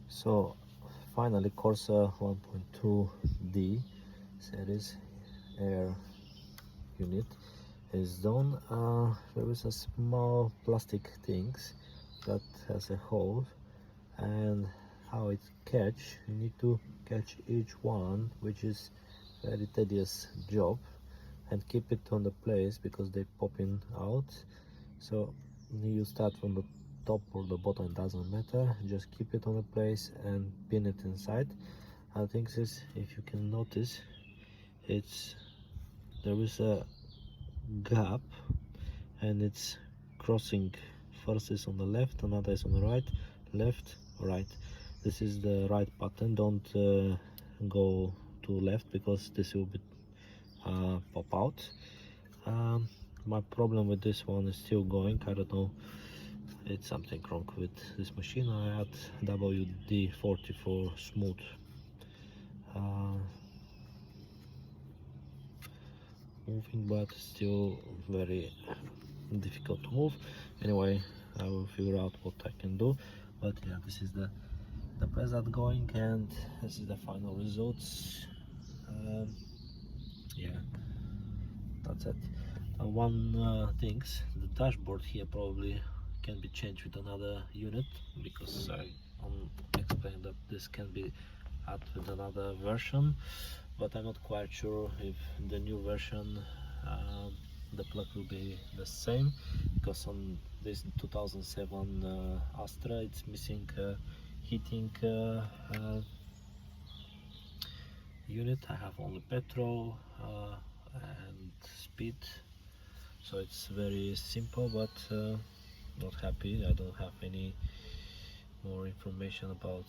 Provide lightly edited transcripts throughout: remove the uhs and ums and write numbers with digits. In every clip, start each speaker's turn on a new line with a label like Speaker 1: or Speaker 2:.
Speaker 1: So finally Corsa 1.2 D series air unit is done. There is a small plastic things that has a hole, and how it catch, you need to catch each one, which is very tedious job, and keep it on the place because they popping out. So you start from the top or the bottom, it doesn't matter, just keep it on the place and pin it inside. I think this, if you can notice, it's there is a gap and it's crossing. First is on the left, another is on the right, left, right. This is the right pattern. Don't go to left because this will be pop out. My problem with this one is still going. I don't know, it's something wrong with this machine. I had WD-40 for smooth moving, but still very difficult to move. Anyway, I will figure out what I can do. But yeah, this is the press that going, and this is the final results. Yeah, that's it. One things, the dashboard here probably can be changed with another unit, because I explained that this can be added with another version, but I'm not quite sure if the new version the plug will be the same, because on this 2007 Astra it's missing heating unit. I have only petrol and speed, so it's very simple, but not happy. I don't have any more information about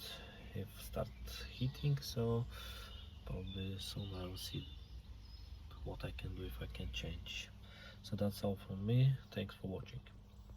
Speaker 1: if start heating, so probably soon I will see what I can do, if I can change. So that's all from me. Thanks for watching.